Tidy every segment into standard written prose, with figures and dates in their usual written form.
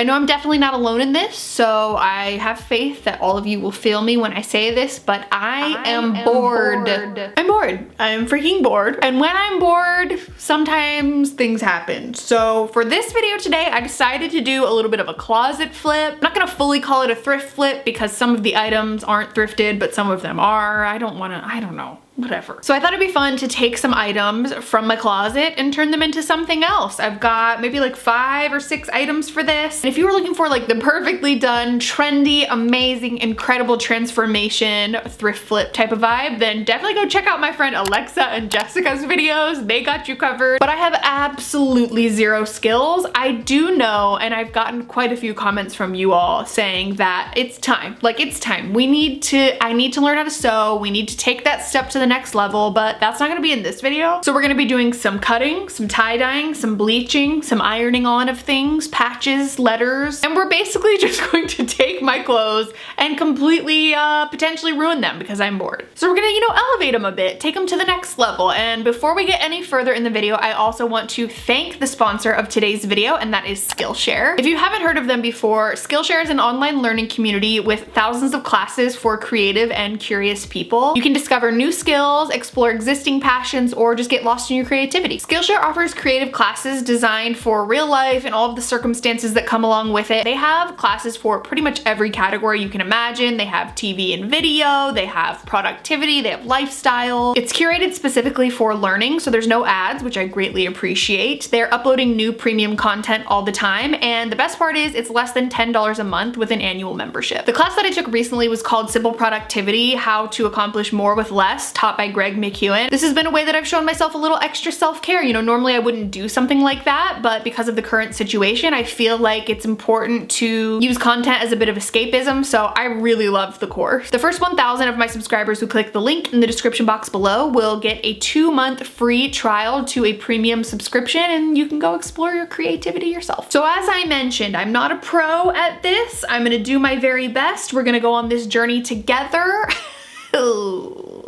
I know I'm definitely not alone in this, so I have faith that all of you will feel me when I say this, but I am bored. I'm bored. I'm freaking bored. And when I'm bored, sometimes things happen. So for this video today, I decided to do a little bit of a closet flip. I'm not gonna fully call it a thrift flip because some of the items aren't thrifted, but some of them are. I don't know. Whatever. So I thought it'd be fun to take some items from my closet and turn them into something else. I've got maybe like 5 or 6 items for this. And if you were looking for like the perfectly done, trendy, amazing, incredible transformation thrift flip type of vibe, then definitely go check out my friend Alexa and Jessica's videos. They got you covered. But I have absolutely zero skills. I do know, and I've gotten quite a few comments from you all saying that it's time. Like, it's time. I need to learn how to sew. We need to take that step to the next level, but that's not gonna be in this video. So we're gonna be doing some cutting, some tie-dyeing, some bleaching, some ironing on of things, patches, letters, and we're basically just going to take my clothes and completely potentially ruin them because I'm bored. So we're gonna, you know, elevate them a bit, take them to the next level. And before we get any further in the video, I also want to thank the sponsor of today's video, and that is Skillshare. If you haven't heard of them before, Skillshare is an online learning community with thousands of classes for creative and curious people. You can discover new skills, explore existing passions, or just get lost in your creativity. Skillshare offers creative classes designed for real life and all of the circumstances that come along with it. They have classes for pretty much every category you can imagine. They have TV and video, they have productivity, they have lifestyle. It's curated specifically for learning, so there's no ads, which I greatly appreciate. They're uploading new premium content all the time, and the best part is it's less than $10 a month with an annual membership. The class that I took recently was called Simple Productivity: How to Accomplish More with Less, taught by Greg McEwen. This has been a way that I've shown myself a little extra self-care. You know, normally I wouldn't do something like that, but because of the current situation, I feel like it's important to use content as a bit of escapism, so I really loved the course. The first 1,000 of my subscribers who click the link in the description box below will get a 2-month free trial to a premium subscription, and you can go explore your creativity yourself. So as I mentioned, I'm not a pro at this. I'm gonna do my very best. We're gonna go on this journey together.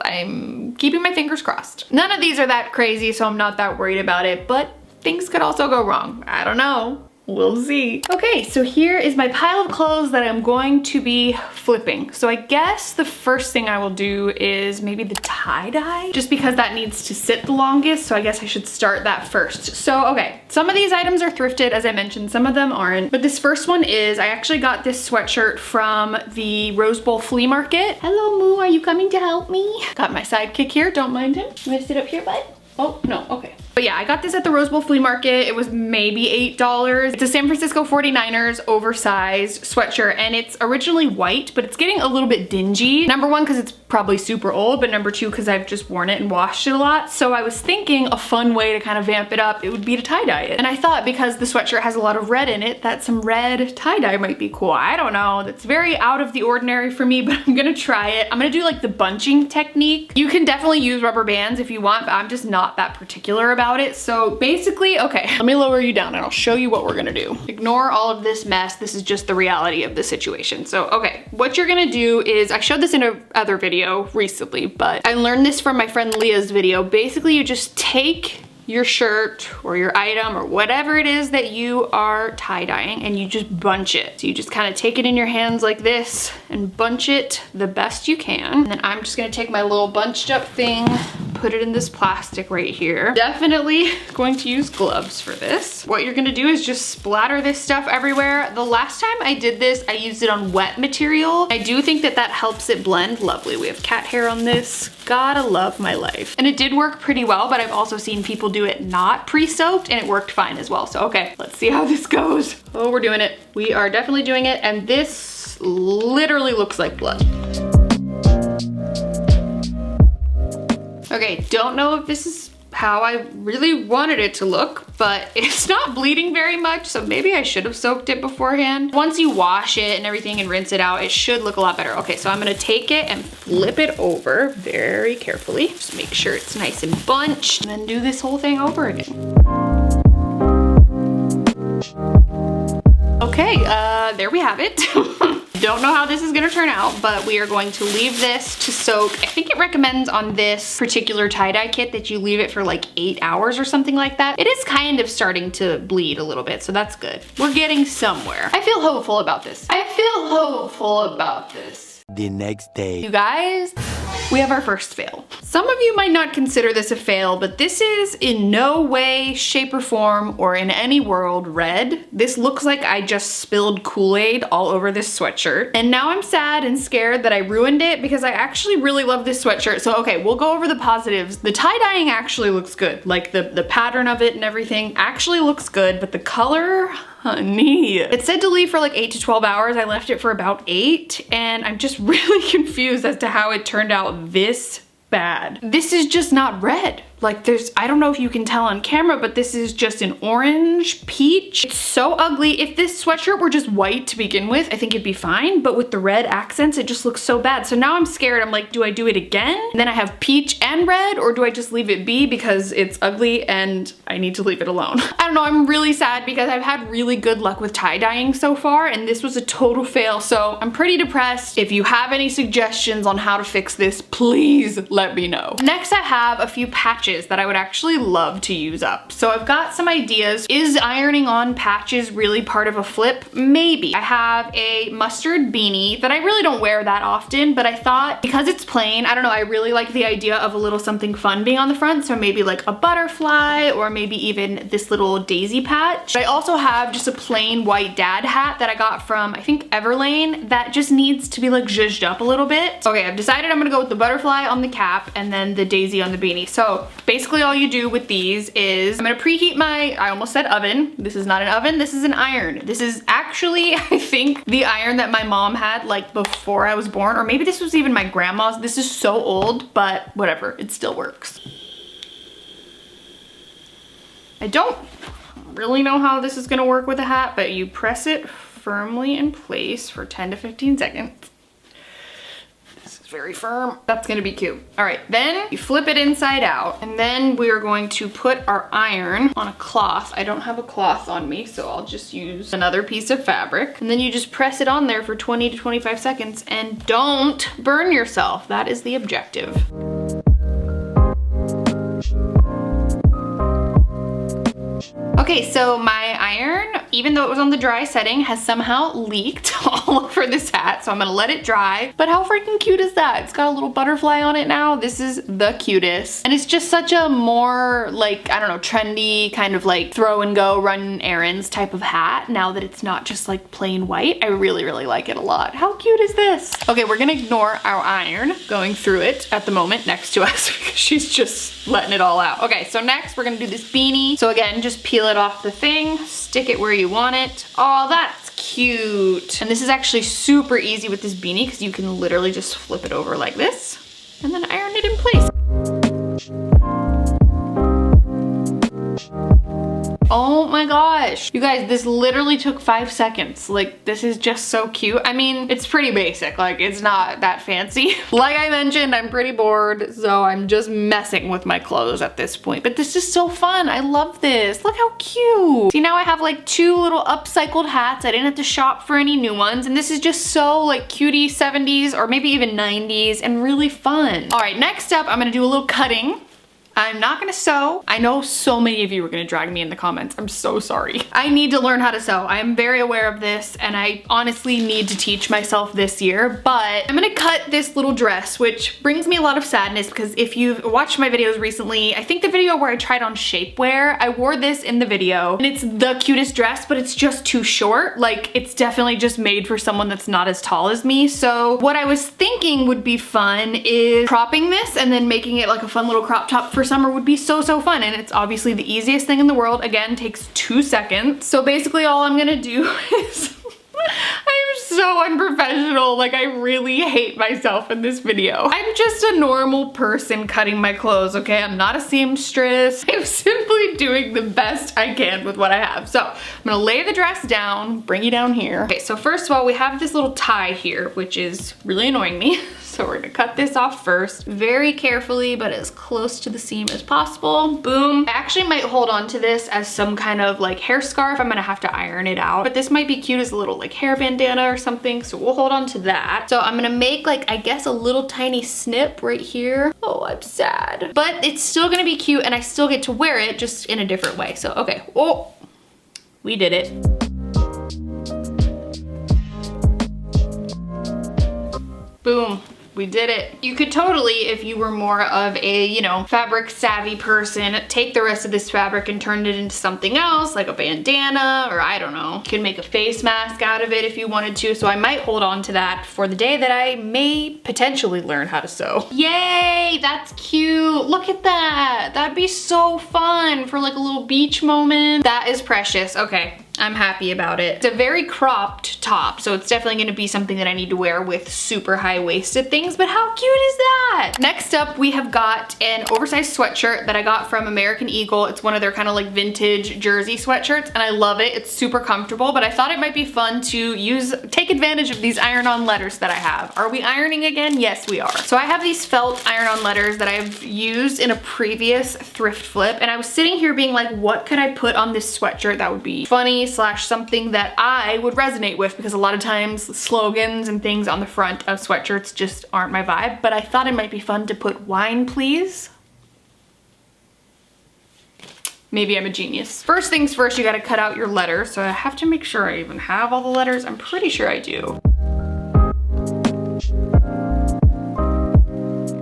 I'm keeping my fingers crossed. None of these are that crazy, so I'm not that worried about it, but things could also go wrong. I don't know. We'll see. Okay, so here is my pile of clothes that I'm going to be flipping. So I guess the first thing I will do is maybe the tie-dye, just because that needs to sit the longest, so I guess I should start that first. So, okay, some of these items are thrifted, as I mentioned, some of them aren't, but this first one is, I actually got this sweatshirt from the Rose Bowl flea market. Hello, Moo, are you coming to help me? Got my sidekick here, don't mind him. You wanna sit up here, bud? Oh, no, okay. But yeah, I got this at the Rose Bowl flea market. It was maybe $8. It's a San Francisco 49ers oversized sweatshirt, and it's originally white, but it's getting a little bit dingy. Number one, because it's probably super old, but number two, because I've just worn it and washed it a lot. So I was thinking a fun way to kind of vamp it up, it would be to tie-dye it. And I thought because the sweatshirt has a lot of red in it, that some red tie-dye might be cool. I don't know, that's very out of the ordinary for me, but I'm gonna try it. I'm gonna do like the bunching technique. You can definitely use rubber bands if you want, but I'm just not that particular about it. So basically, okay, let me lower you down and I'll show you what we're gonna do. Ignore all of this mess. This is just the reality of the situation. So, okay, what you're gonna do is, I showed this in another video recently, but I learned this from my friend Leah's video. Basically, you just take your shirt or your item or whatever it is that you are tie-dyeing and you just bunch it. So you just kind of take it in your hands like this and bunch it the best you can. And then I'm just gonna take my little bunched up thing, put it in this plastic right here. Definitely going to use gloves for this. What you're gonna do is just splatter this stuff everywhere. The last time I did this, I used it on wet material. I do think that that helps it blend. Lovely, we have cat hair on this. Gotta love my life. And it did work pretty well, but I've also seen people do it not pre-soaked and it worked fine as well. So okay, let's see how this goes. Oh, we're doing it. We are definitely doing it, and this literally looks like blood. Okay, don't know if this is how I really wanted it to look, but it's not bleeding very much, so maybe I should have soaked it beforehand. Once you wash it and everything and rinse it out, it should look a lot better. Okay, so I'm gonna take it and flip it over very carefully. Just make sure it's nice and bunched, and then do this whole thing over again. Okay, there we have it. Don't know how this is gonna turn out, but we are going to leave this to soak. I think it recommends on this particular tie-dye kit that you leave it for like 8 hours or something like that. It is kind of starting to bleed a little bit, so that's good. We're getting somewhere. I feel hopeful about this. I feel hopeful about this. The next day. You guys, we have our first fail. Some of you might not consider this a fail, but this is in no way, shape, or form, or in any world red. This looks like I just spilled Kool-Aid all over this sweatshirt. And now I'm sad and scared that I ruined it because I actually really love this sweatshirt. So okay, we'll go over the positives. The tie-dyeing actually looks good. Like the pattern of it and everything actually looks good, but the color, honey. It said to leave for like 8 to 12 hours. I left it for about 8, and I'm just really confused as to how it turned out this bad. This is just not red. Like I don't know if you can tell on camera, but this is just an orange peach. It's so ugly. If this sweatshirt were just white to begin with, I think it'd be fine, but with the red accents, it just looks so bad. So now I'm scared. I'm like, do I do it again? And then I have peach and red, or do I just leave it be because it's ugly and I need to leave it alone? I don't know, I'm really sad because I've had really good luck with tie-dyeing so far, and this was a total fail, so I'm pretty depressed. If you have any suggestions on how to fix this, please let me know. Next, I have a few patches that I would actually love to use up. So I've got some ideas. Is ironing on patches really part of a flip? Maybe. I have a mustard beanie that I really don't wear that often, but I thought because it's plain, I don't know, I really like the idea of a little something fun being on the front. So maybe like a butterfly or maybe even this little daisy patch. I also have just a plain white dad hat that I got from, I think, Everlane that just needs to be like zhuzhed up a little bit. Okay, I've decided I'm gonna go with the butterfly on the cap and then the daisy on the beanie. So basically all you do with these is I'm gonna preheat I almost said oven. This is not an oven, this is an iron. This is actually, I think, the iron that my mom had like before I was born, or maybe this was even my grandma's. This is so old, but whatever, it still works. I don't really know how this is gonna work with a hat, but you press it firmly in place for 10 to 15 seconds. Very firm. That's gonna be cute. All right, then you flip it inside out, and then we're going to put our iron on a cloth. I don't have a cloth on me, so I'll just use another piece of fabric. And then you just press it on there for 20 to 25 seconds, and don't burn yourself. That is the objective. Okay, so my iron, even though it was on the dry setting, has somehow leaked all over this hat, so I'm gonna let it dry. But how freaking cute is that? It's got a little butterfly on it now. This is the cutest. And it's just such a more, like, I don't know, trendy, kind of like throw and go, run errands type of hat, now that it's not just like plain white. I really, really like it a lot. How cute is this? Okay, we're gonna ignore our iron going through it at the moment next to us because she's just letting it all out. Okay, so next we're gonna do this beanie. So again, just peel it off the thing, stick it where you want it. Oh, that's cute. And this is actually super easy with this beanie because you can literally just flip it over like this and then iron it in place. Oh my gosh. You guys, this literally took 5 seconds. Like, this is just so cute. I mean, it's pretty basic. Like, it's not that fancy. Like I mentioned, I'm pretty bored, so I'm just messing with my clothes at this point. But this is so fun. I love this. Look how cute. See, now I have like 2 little upcycled hats. I didn't have to shop for any new ones. And this is just so like cutie 70s or maybe even 90s and really fun. All right, next up, I'm gonna do a little cutting. I'm not gonna sew. I know so many of you are gonna drag me in the comments. I'm so sorry. I need to learn how to sew. I am very aware of this and I honestly need to teach myself this year, but I'm gonna cut this little dress, which brings me a lot of sadness because if you've watched my videos recently, I think the video where I tried on shapewear, I wore this in the video and it's the cutest dress, but it's just too short. Like, it's definitely just made for someone that's not as tall as me. So what I was thinking would be fun is cropping this and then making it like a fun little crop top for summer would be so fun, and it's obviously the easiest thing in the world. Again, takes 2 seconds. So basically all I'm gonna do is I'm so unprofessional. Like, I really hate myself in this video. I'm just a normal person cutting my clothes, okay? I'm not a seamstress. I'm simply doing the best I can with what I have. So I'm gonna lay the dress down, bring you down here. Okay, so first of all, we have this little tie here, which is really annoying me. So we're gonna cut this off first, very carefully, but as close to the seam as possible. Boom. I actually might hold on to this as some kind of like hair scarf. I'm gonna have to iron it out, but this might be cute as a little like hair bandana or something. So we'll hold on to that. So I'm gonna make like, I guess a little tiny snip right here. Oh, I'm sad. But it's still gonna be cute and I still get to wear it just in a different way. So, okay. Oh, we did it. Boom. We did it. You could totally, if you were more of a, you know, fabric savvy person, take the rest of this fabric and turn it into something else, like a bandana, or I don't know. You could make a face mask out of it if you wanted to. So I might hold on to that for the day that I may potentially learn how to sew. Yay, that's cute. Look at that. That'd be so fun for like a little beach moment. That is precious. Okay. I'm happy about it. It's a very cropped top, so it's definitely gonna be something that I need to wear with super high-waisted things, but how cute is that? Next up, we have got an oversized sweatshirt that I got from American Eagle. It's one of their kind of like vintage jersey sweatshirts, and I love it. It's super comfortable, but I thought it might be fun to take advantage of these iron-on letters that I have. Are we ironing again? Yes, we are. So I have these felt iron-on letters that I've used in a previous thrift flip, and I was sitting here being like, what could I put on this sweatshirt that would be funny / something that I would resonate with, because a lot of times slogans and things on the front of sweatshirts just aren't my vibe, but I thought it might be fun to put wine please. Maybe I'm a genius. First things first, you gotta cut out your letters. So I have to make sure I even have all the letters. I'm pretty sure I do.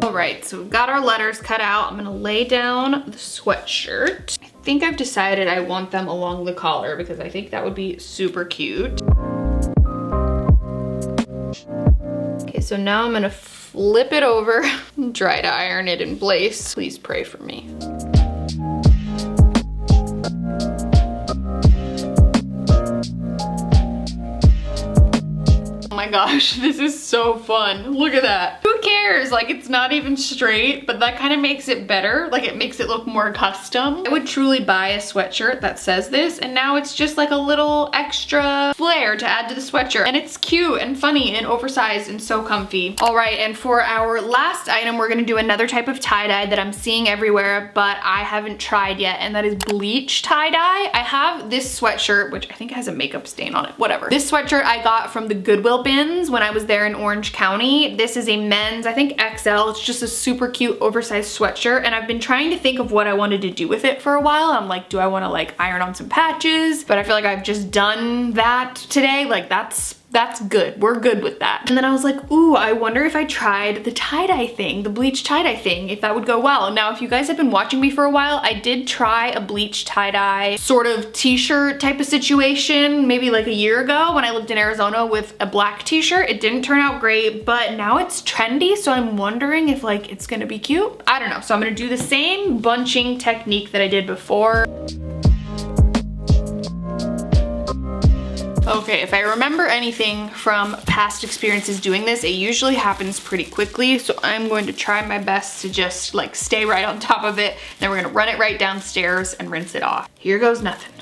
All right, so we've got our letters cut out. I'm gonna lay down the sweatshirt. I think I've decided I want them along the collar because I think that would be super cute. Okay, so now I'm gonna flip it over and try to iron it in place. Please pray for me. Oh my gosh, this is so fun. Look at that. Who cares? Like, it's not even straight, but that kind of makes it better. Like, it makes it look more custom. I would truly buy a sweatshirt that says this, and now it's just like a little extra flair to add to the sweatshirt. And it's cute and funny and oversized and so comfy. All right, and for our last item, we're gonna do another type of tie-dye that I'm seeing everywhere, but I haven't tried yet, and that is bleach tie-dye. I have this sweatshirt, which I think has a makeup stain on it, whatever. This sweatshirt I got from the Goodwill bins when I was there in Orange County. This is a men's, I think XL. It's just a super cute oversized sweatshirt, and I've been trying to think of what I wanted to do with it for a while. I'm like, do I want to like iron on some patches? But I feel like I've just done that today. Like that's good. We're good with that. And then I was like, ooh, I wonder if I tried the tie-dye thing, the bleach tie-dye thing, if that would go well. Now, if you guys have been watching me for a while, I did try a bleach tie-dye sort of t-shirt type of situation maybe like a year ago when I lived in Arizona with a black t-shirt. It didn't turn out great, but now it's trendy, so I'm wondering if like it's gonna be cute. I don't know. So I'm gonna do the same bunching technique that I did before. Okay, if I remember anything from past experiences doing this, it usually happens pretty quickly, so I'm going to try my best to just like stay right on top of it. Then we're gonna run it right downstairs and rinse it off. Here goes nothing.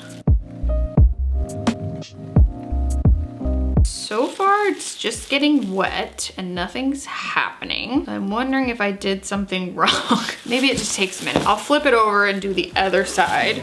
So far, it's just getting wet and nothing's happening. I'm wondering if I did something wrong. Maybe it just takes a minute. I'll flip it over and do the other side.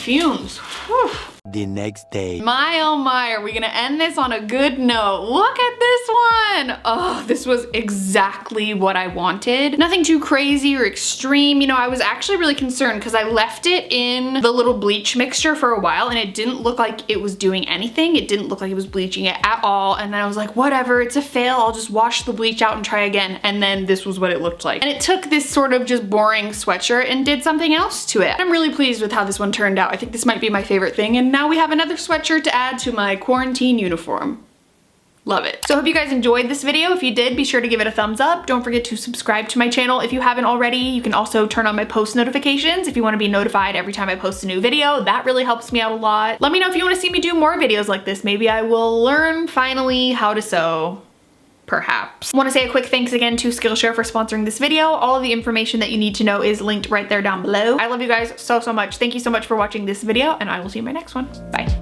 Fumes. Whew. The next day. My oh my, are we gonna end this on a good note? Look at this one. Oh, this was exactly what I wanted. Nothing too crazy or extreme. You know, I was actually really concerned because I left it in the little bleach mixture for a while and it didn't look like it was doing anything. It didn't look like it was bleaching it at all. And then I was like, whatever, it's a fail. I'll just wash the bleach out and try again. And then this was what it looked like. And it took this sort of just boring sweatshirt and did something else to it. I'm really pleased with how this one turned out. I think this might be my favorite thing. And now we have another sweatshirt to add to my quarantine uniform. Love it. So I hope you guys enjoyed this video. If you did, be sure to give it a thumbs up. Don't forget to subscribe to my channel if you haven't already. You can also turn on my post notifications if you want to be notified every time I post a new video. That really helps me out a lot. Let me know if you want to see me do more videos like this. Maybe I will learn finally how to sew. Perhaps. I want to say a quick thanks again to Skillshare for sponsoring this video. All of the information that you need to know is linked right there down below. I love you guys so much. Thank you so much for watching this video, and I will see you in my next one. Bye.